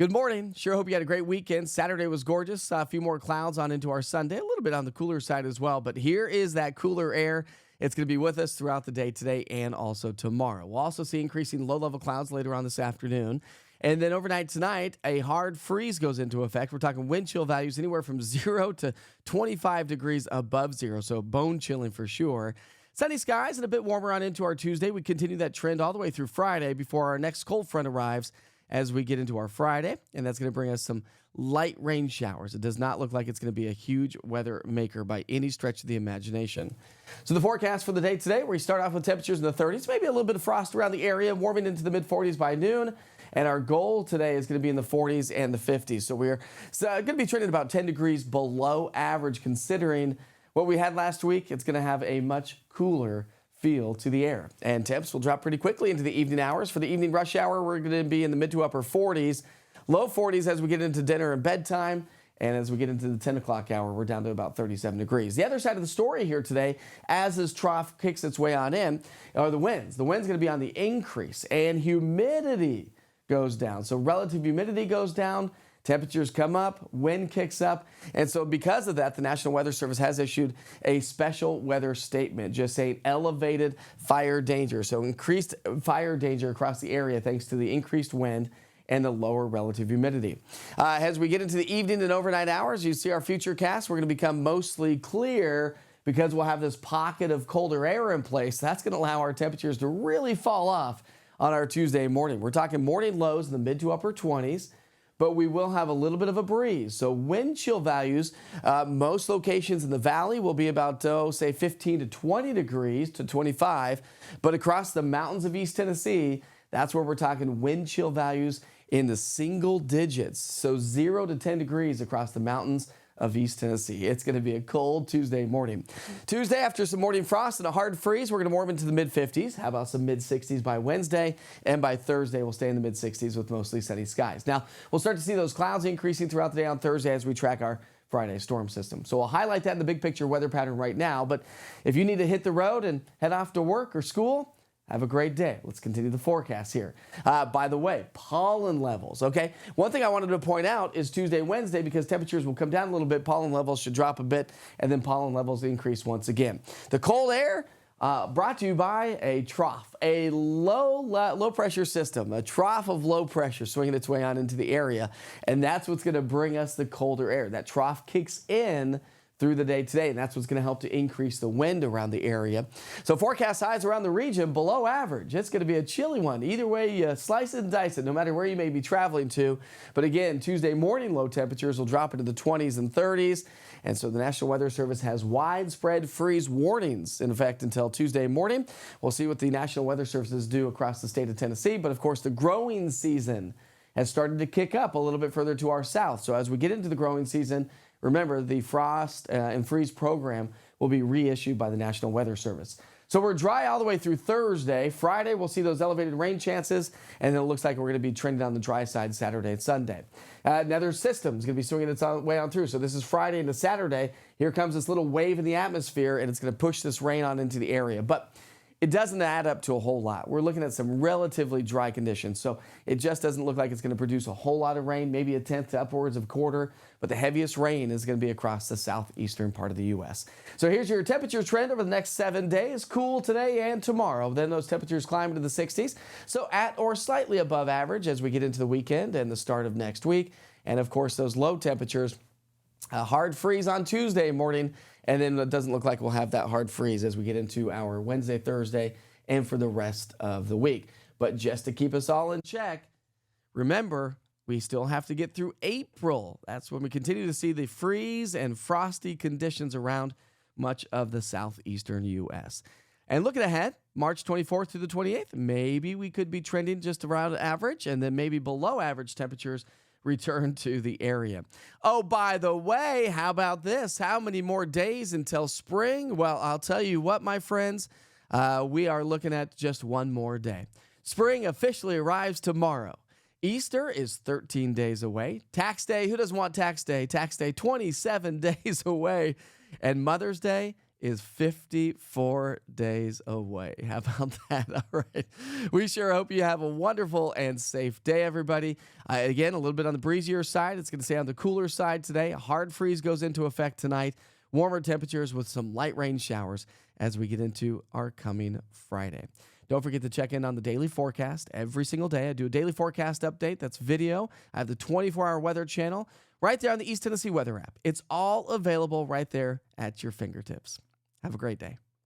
Good morning. Sure hope you had a great weekend. Saturday was gorgeous. A few more clouds on into our Sunday. A little bit on the cooler side as well. But here is that cooler air. It's going to be with us throughout the day today and also tomorrow. We'll also see increasing low-level clouds later on this afternoon. And then overnight tonight, a hard freeze goes into effect. We're talking wind chill values anywhere from 0 to 25 degrees above zero. So bone chilling for sure. Sunny skies and a bit warmer on into our Tuesday. We continue that trend all the way through Friday before our next cold front arrives as we get into our Friday, and that's going to bring us some light rain showers. It does not look like it's going to be a huge weather maker by any stretch of the imagination. So the forecast for the day today, where we start off with temperatures in the 30s, maybe a little bit of frost around the area, warming into the mid-40s by noon. And our goal today is going to be in the 40s and the 50s. So we're going to be trending about 10 degrees below average, considering what we had last week. It's going to have a much cooler feel to the air. And temps will drop pretty quickly into the evening hours. For the evening rush hour, we're going to be in the mid to upper 40s, low 40s as we get into dinner and bedtime. And as we get into the 10 o'clock hour, we're down to about 37 degrees. The other side of the story here today, as this trough kicks its way on in, are the winds. The wind's going to be on the increase, and humidity goes down. So relative humidity goes down. Temperatures come up, wind kicks up, and so because of that, the National Weather Service has issued a special weather statement just saying elevated fire danger. So increased fire danger across the area thanks to the increased wind and the lower relative humidity. As we get into the evening and overnight hours, you see our future cast. We're going to become mostly clear because we'll have this pocket of colder air in place. That's going to allow our temperatures to really fall off on our Tuesday morning. We're talking morning lows in the mid to upper 20s. But we will have a little bit of a breeze. So wind chill values, most locations in the valley will be about, say 15 to 20 degrees to 25. But across the mountains of East Tennessee, that's where we're talking wind chill values in the single digits. So 0 to 10 degrees across the mountains of East Tennessee. It's going to be a cold Tuesday morning. Tuesday, after some morning frost and a hard freeze, we're going to warm into the mid-50s. How about some mid-60s by Wednesday? And by Thursday, we'll stay in the mid-60s with mostly sunny skies. Now, we'll start to see those clouds increasing throughout the day on Thursday as we track our Friday storm system. So we'll highlight that in the big picture weather pattern right now. But if you need to hit the road and head off to work or school, have a great day. Let's continue the forecast here. By the way, pollen levels, okay? One thing I wanted to point out is Tuesday, Wednesday, because temperatures will come down a little bit, pollen levels should drop a bit, and then pollen levels increase once again. The cold air brought to you by a trough, a low pressure system, a trough of low pressure swinging its way on into the area, and that's what's going to bring us the colder air. That trough kicks in through the day today, and that's what's going to help to increase the wind around the area. So forecast highs around the region below average. It's going to be a chilly one. Either way you slice it and dice it, no matter where you may be traveling to. But again, Tuesday morning low temperatures will drop into the 20s and 30s. And so the National Weather Service has widespread freeze warnings in effect until Tuesday morning. We'll see what the National Weather Services do across the state of Tennessee. But of course, the growing season has started to kick up a little bit further to our south. So as we get into the growing season, remember, the frost and freeze program will be reissued by the National Weather Service. So we're dry all the way through Thursday. Friday, we'll see those elevated rain chances, and then it looks like we're going to be trending on the dry side Saturday and Sunday. Another system is going to be swinging its way on through. So this is Friday into Saturday. Here comes this little wave in the atmosphere, and it's going to push this rain on into the area. But it doesn't add up to a whole lot. We're looking at some relatively dry conditions, so it just doesn't look like it's going to produce a whole lot of rain, maybe a tenth to upwards of a quarter, but the heaviest rain is going to be across the southeastern part of the U.S. So here's your temperature trend over the next 7 days. Cool today and tomorrow. Then those temperatures climb into the 60s, so at or slightly above average as we get into the weekend and the start of next week. And of course, those low temperatures, a hard freeze on Tuesday morning, and then it doesn't look like we'll have that hard freeze as we get into our Wednesday, Thursday, and for the rest of the week. But just to keep us all in check, remember, we still have to get through April. That's when we continue to see the freeze and frosty conditions around much of the southeastern U.S. And looking ahead, March 24th through the 28th, maybe we could be trending just around average, and then maybe below average temperatures return to the area. Oh, by the way, how about this? How many more days until spring? Well, I'll tell you what, my friends, we are looking at just one more day. Spring officially arrives tomorrow. Easter is 13 days away. Tax Day, who doesn't want Tax Day? Tax Day, 27 days away. And Mother's Day is 54 days away. How about that? All right. We sure hope you have a wonderful and safe day, everybody. Again, a little bit on the breezier side. It's going to stay on the cooler side today. A hard freeze goes into effect tonight. Warmer temperatures with some light rain showers as we get into our coming Friday. Don't forget to check in on the daily forecast every single day. I do a daily forecast update. That's video. I have the 24-hour weather channel right there on the East Tennessee Weather app. It's all available right there at your fingertips. Have a great day.